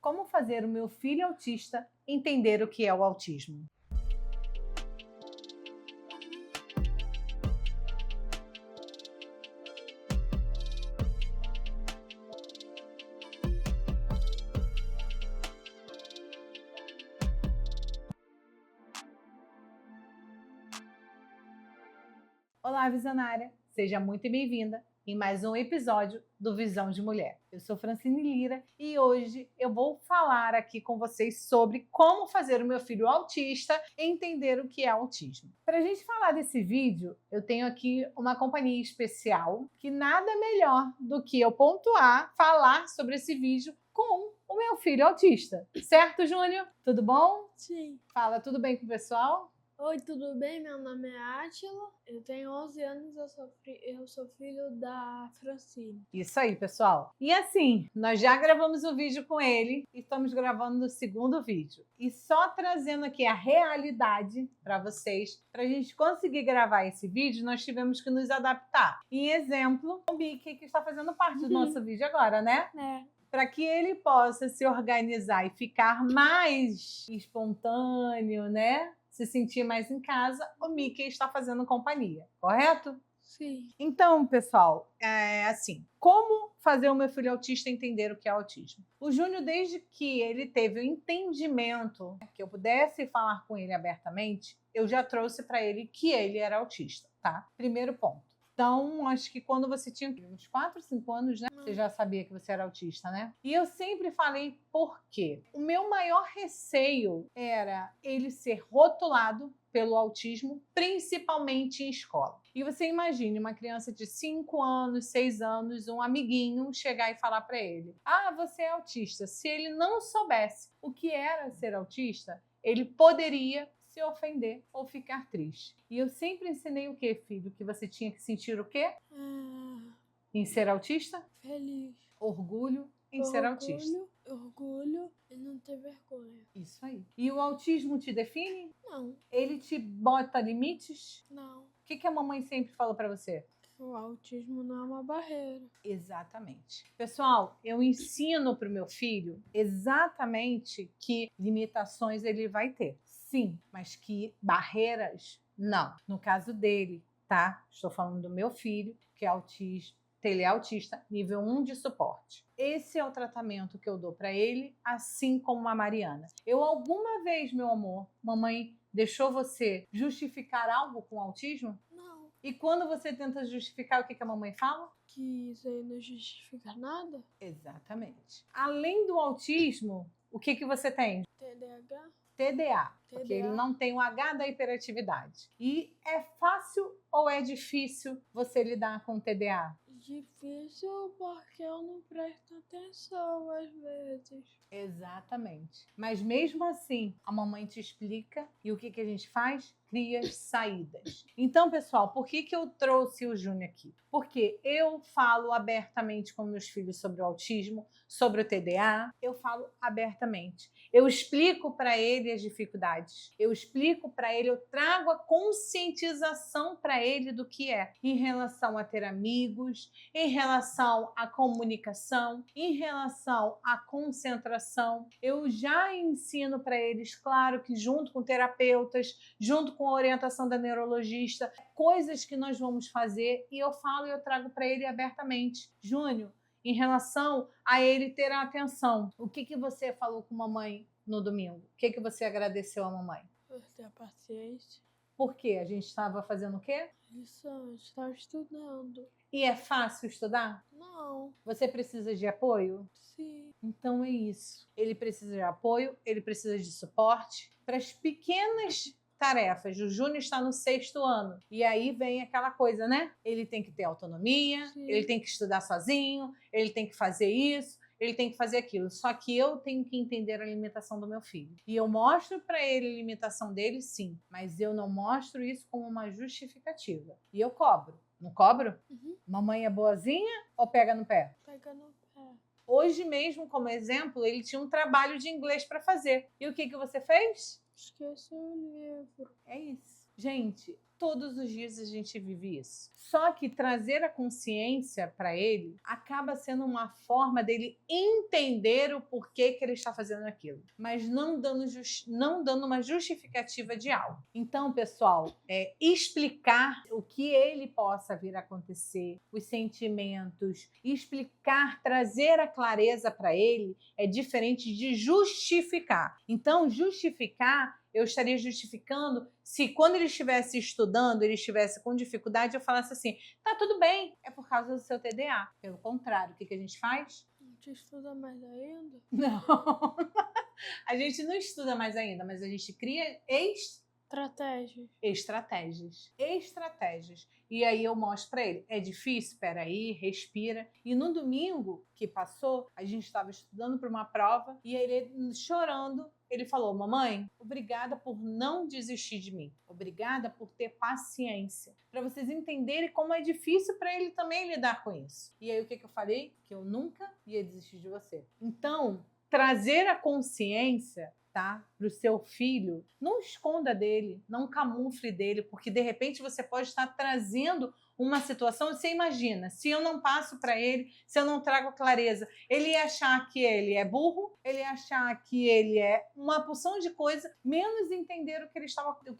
Como fazer o meu filho autista entender o que é o autismo. Olá, visionária! Seja muito bem-vinda em mais um episódio do Visão de Mulher. Eu sou Francine Lira e hoje eu vou falar aqui com vocês sobre como fazer o meu filho autista entender o que é autismo. Para a gente falar desse vídeo, eu tenho aqui uma companhia especial que nada melhor do que eu pontuar, falar sobre esse vídeo com o meu filho autista. Certo, Júnior? Tudo bom? Sim. Fala, tudo bem com o pessoal? Oi, tudo bem? Meu nome é Átila, eu tenho 11 anos, eu sou filho da Francine. Isso aí, pessoal. E assim, nós já gravamos o vídeo com ele e estamos gravando o segundo vídeo. E só trazendo aqui a realidade para vocês, para a gente conseguir gravar esse vídeo, nós tivemos que nos adaptar. Em exemplo, o Mickey, que está fazendo parte do nosso vídeo agora, né? Para que ele possa se organizar e ficar mais espontâneo, né? Se sentir mais em casa, o Mickey está fazendo companhia, correto? Sim. Então, pessoal, como fazer o meu filho autista entender o que é autismo? O Júnior, desde que ele teve o entendimento que eu pudesse falar com ele abertamente, eu já trouxe para ele que ele era autista, tá? Primeiro ponto. Então, acho que quando você tinha uns 4, 5 anos, né? Você já sabia que você era autista, né? E eu sempre falei por quê. O meu maior receio era ele ser rotulado pelo autismo, principalmente em escola. E você imagine uma criança de 5 anos, 6 anos, um amiguinho chegar e falar para ele: ah, você é autista. Se ele não soubesse o que era ser autista, ele poderia se ofender ou ficar triste. E eu sempre ensinei o quê, filho? Que você tinha que sentir o quê? Em ser autista? Feliz. Orgulho em ser autista. Orgulho e não ter vergonha. Isso aí. E o autismo te define? Não. Ele te bota limites? Não. O que a mamãe sempre falou para você? O autismo não é uma barreira. Exatamente. Pessoal, eu ensino para o meu filho exatamente que limitações ele vai ter. Sim, mas que barreiras, não. No caso dele, tá? Estou falando do meu filho, que é autista. Ele é autista, nível 1 de suporte. Esse é o tratamento que eu dou para ele, assim como a Mariana. Eu alguma vez, meu amor, mamãe deixou você justificar algo com autismo? Não. E quando você tenta justificar, o que a mamãe fala? Que isso aí não justifica nada? Exatamente. Além do autismo, o que você tem? TDAH? TDA, porque ele não tem o H da hiperatividade. E é fácil ou é difícil você lidar com TDA? Difícil porque eu não presto atenção às vezes. Exatamente. Mas mesmo assim, a mamãe te explica e o que a gente faz? Cria saídas. Então, pessoal, por que eu trouxe o Júnior aqui? Porque eu falo abertamente com meus filhos sobre o autismo, sobre o TDA, eu falo abertamente. Eu explico para ele as dificuldades, eu explico para ele, eu trago a conscientização para ele do que é, em relação a ter amigos, em relação à comunicação, em relação à concentração. Eu já ensino para eles, claro que junto com terapeutas, junto com a orientação da neurologista, coisas que nós vamos fazer e eu falo e eu trago para ele abertamente. Júnior, em relação a ele ter a atenção, o que você falou com a mamãe no domingo? O que você agradeceu à mamãe? Por ter paciência. Por quê? A gente estava fazendo o quê? Lição, estava estudando. E é fácil estudar? Não. Você precisa de apoio? Sim. Então é isso. Ele precisa de apoio, ele precisa de suporte para as pequenas tarefas. O Júnior está no 6º ano. E aí vem aquela coisa, né? Ele tem que ter autonomia, Sim. ele tem que estudar sozinho, ele tem que fazer isso, ele tem que fazer aquilo. Só que eu tenho que entender a limitação do meu filho. E eu mostro para ele a limitação dele, sim. Mas eu não mostro isso como uma justificativa. E eu cobro. Não cobro? Mamãe é boazinha ou pega no pé? Pega no pé. Hoje mesmo, como exemplo, ele tinha um trabalho de inglês para fazer. E o que você fez? Esqueci o livro. É isso. Gente, Todos os dias a gente vive isso. Só que trazer a consciência para ele acaba sendo uma forma dele entender o porquê que ele está fazendo aquilo, mas não dando uma justificativa de algo. Então, pessoal, explicar o que ele possa vir a acontecer, os sentimentos, explicar, trazer a clareza para ele é diferente de justificar. Então, justificar, eu estaria justificando se quando ele estivesse estudando, ele estivesse com dificuldade, eu falasse assim, tá tudo bem, é por causa do seu TDA. Pelo contrário, o que a gente faz? A gente estuda mais ainda? Não, a gente não estuda mais ainda, mas a gente cria estratégias. E aí eu mostro para ele, é difícil? Espera aí, respira. E no domingo que passou, a gente estava estudando para uma prova e ele chorando, ele falou, mamãe, obrigada por não desistir de mim. Obrigada por ter paciência. Para vocês entenderem como é difícil para ele também lidar com isso. E aí o que eu falei? Que eu nunca ia desistir de você. Então, trazer a consciência, tá, para o seu filho, não esconda dele, não camufle dele, porque de repente você pode estar trazendo uma situação, você imagina, se eu não passo para ele, se eu não trago clareza, ele ia achar que ele é burro, ele ia achar que ele é uma porção de coisa, menos entender o que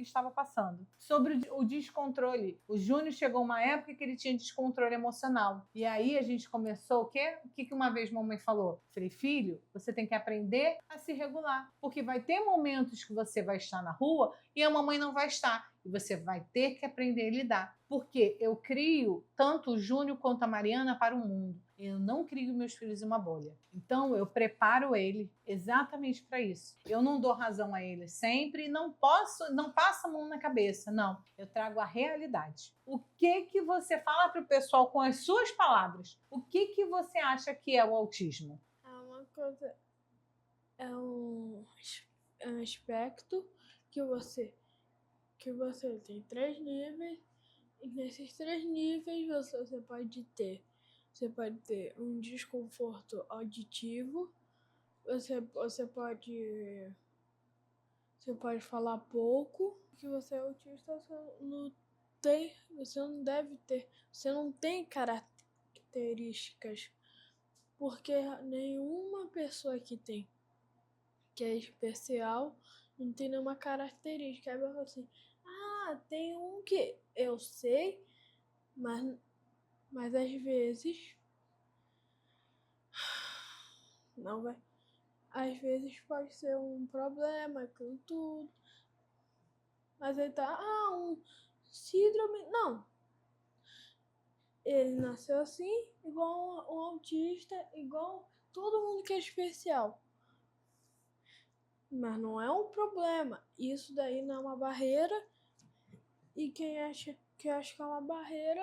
estava passando. Sobre o descontrole, o Júnior chegou uma época que ele tinha descontrole emocional, e aí a gente começou o quê? O que uma vez mamãe falou? Falei, filho, você tem que aprender a se regular, porque vai ter momentos que você vai estar na rua e a mamãe não vai estar. E você vai ter que aprender a lidar. Porque eu crio tanto o Júnior quanto a Mariana para o mundo. Eu não crio meus filhos em uma bolha. Então, eu preparo ele exatamente para isso. Eu não dou razão a ele sempre, não passo a mão na cabeça, não. Eu trago a realidade. O que você fala para o pessoal com as suas palavras? O que você acha que é o autismo? É uma coisa, é um aspecto que você tem 3 níveis, e nesses 3 níveis você pode ter um desconforto auditivo, você pode falar pouco, que você é autista, você não tem características, porque nenhuma pessoa que é especial não tem nenhuma característica. Aí vai falar assim, tem um que eu sei, mas às vezes não vai. Às vezes pode ser um problema com tudo. Mas aí tá, um síndrome. Não. Ele nasceu assim, igual um autista, igual todo mundo que é especial. Mas não é um problema. Isso daí não é uma barreira. E quem acha que é uma barreira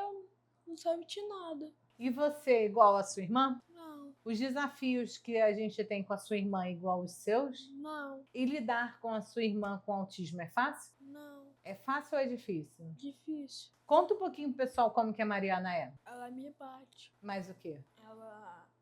não sabe de nada. E você, igual a sua irmã? Não. Os desafios que a gente tem com a sua irmã igual os seus? Não. E lidar com a sua irmã com autismo é fácil? Não. É fácil ou é difícil? Difícil. Conta um pouquinho pro pessoal como que a Mariana é. Ela me bate. Mais o quê?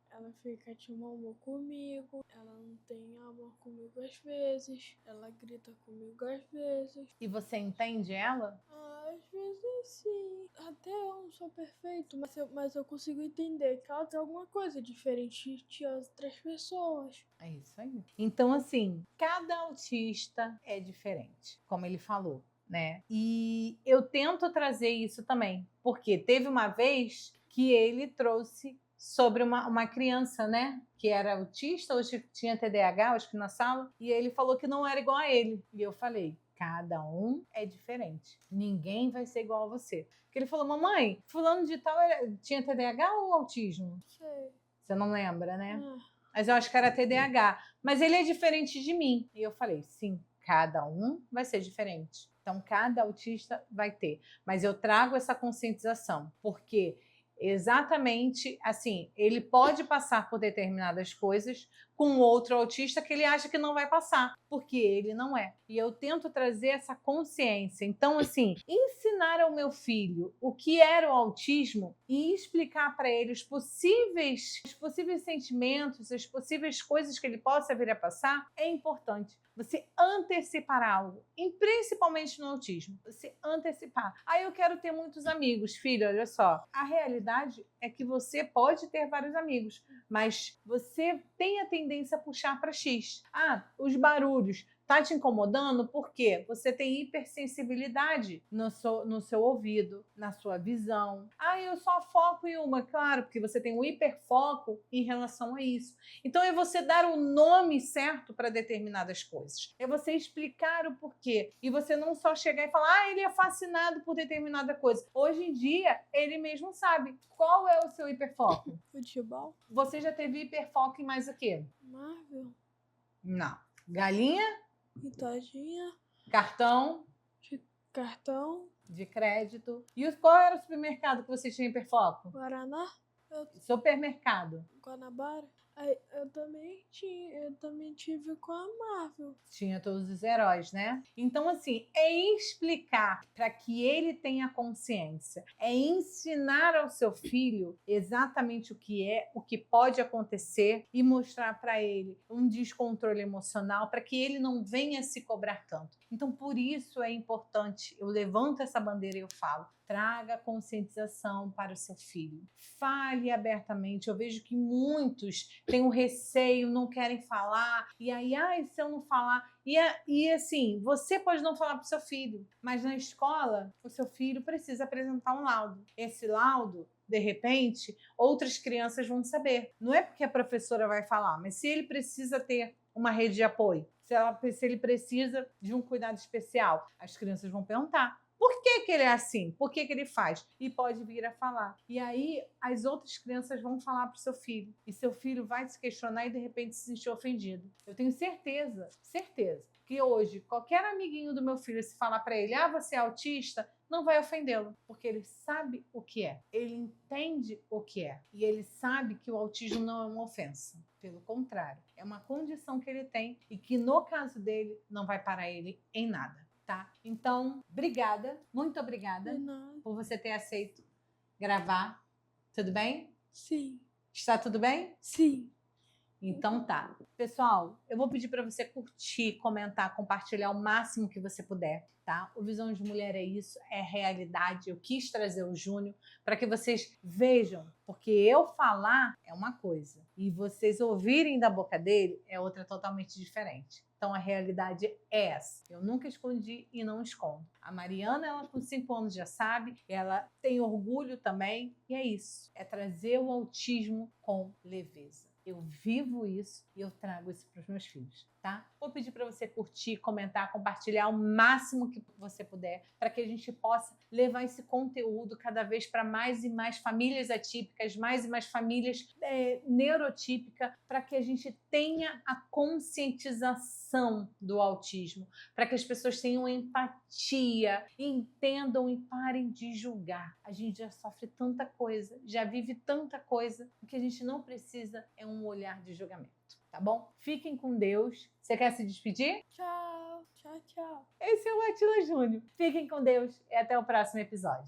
Ela fica de mau humor comigo, ela não tem amor comigo às vezes, ela grita comigo às vezes. E você entende ela? Às vezes sim. Até eu não sou perfeito, mas eu consigo entender que ela tem alguma coisa diferente de outras pessoas. É isso aí. Então, assim, cada autista é diferente, como ele falou, né? E eu tento trazer isso também, porque teve uma vez que ele trouxe sobre uma criança, né, que era autista, ou tinha TDAH, acho que na sala, e ele falou que não era igual a ele. E eu falei, cada um é diferente, ninguém vai ser igual a você. Porque ele falou, mamãe, fulano de tal tinha TDAH ou autismo? Sei. Você não lembra, né? Mas eu acho que era TDAH. Mas ele é diferente de mim. E eu falei, sim, cada um vai ser diferente. Então, cada autista vai ter. Mas eu trago essa conscientização, porque exatamente assim, ele pode passar por determinadas coisas, com outro autista que ele acha que não vai passar, porque ele não é. E eu tento trazer essa consciência. Então, assim, ensinar ao meu filho o que era o autismo e explicar para ele os possíveis sentimentos, as possíveis coisas que ele possa vir a passar, é importante. Você antecipar algo, e principalmente no autismo, você antecipar. Aí eu quero ter muitos amigos. Filho, olha só, a realidade é que você pode ter vários amigos, mas você tem a tendência a puxar para X. Os barulhos. Tá te incomodando porque você tem hipersensibilidade no seu ouvido, na sua visão. Eu só foco em uma, claro, porque você tem um hiperfoco em relação a isso. Então é você dar o nome certo para determinadas coisas. É você explicar o porquê. E você não só chegar e falar, ele é fascinado por determinada coisa. Hoje em dia, ele mesmo sabe. Qual é o seu hiperfoco? Futebol? Você já teve hiperfoco em mais o quê? Marvel? Não. Galinha? Pitadinha? Cartão? Cartão? De crédito. E qual era o supermercado que você tinha hiperfoco? Guaraná? Supermercado. Guanabara? Eu também tive com a Marvel. Tinha todos os heróis, né? Então, assim, é explicar para que ele tenha consciência. É ensinar ao seu filho exatamente o que pode acontecer e mostrar para ele um descontrole emocional para que ele não venha se cobrar tanto. Então, por isso é importante, eu levanto essa bandeira e eu falo, traga conscientização para o seu filho. Fale abertamente. Eu vejo que muitos têm um receio, não querem falar. E aí, se eu não falar... E assim, você pode não falar para o seu filho, mas na escola, o seu filho precisa apresentar um laudo. Esse laudo, de repente, outras crianças vão saber. Não é porque a professora vai falar, mas se ele precisa ter uma rede de apoio, se ele precisa de um cuidado especial, as crianças vão perguntar. Por que ele é assim? Por que ele faz? E pode vir a falar. E aí, as outras crianças vão falar para o seu filho. E seu filho vai se questionar e, de repente, se sentir ofendido. Eu tenho certeza, que hoje, qualquer amiguinho do meu filho, se falar para ele, você é autista, não vai ofendê-lo. Porque ele sabe o que é. Ele entende o que é. E ele sabe que o autismo não é uma ofensa. Pelo contrário, é uma condição que ele tem e que, no caso dele, não vai parar ele em nada. Tá? Então, obrigada, muito obrigada por você ter aceito gravar. Tudo bem? Sim. Está tudo bem? Sim. Então tá. Pessoal, eu vou pedir para você curtir, comentar, compartilhar o máximo que você puder, tá? O Visão de Mulher é isso, é realidade. Eu quis trazer o Júnior para que vocês vejam, porque eu falar é uma coisa e vocês ouvirem da boca dele é outra totalmente diferente. Então, a realidade é essa. Eu nunca escondi e não escondo. A Mariana, ela com 5 anos já sabe, ela tem orgulho também. E é isso. É trazer o autismo com leveza. Eu vivo isso e eu trago isso para os meus filhos, tá? Vou pedir para você curtir, comentar, compartilhar o máximo que você puder para que a gente possa levar esse conteúdo cada vez para mais e mais famílias atípicas, mais e mais famílias neurotípicas, para que a gente tenha a conscientização do autismo, para que as pessoas tenham empatia, entendam e parem de julgar. A gente já sofre tanta coisa, já vive tanta coisa, o que a gente não precisa é um olhar de julgamento, tá bom? Fiquem com Deus. Você quer se despedir? Tchau, tchau, tchau. Esse é o Atila Júnior. Fiquem com Deus e até o próximo episódio.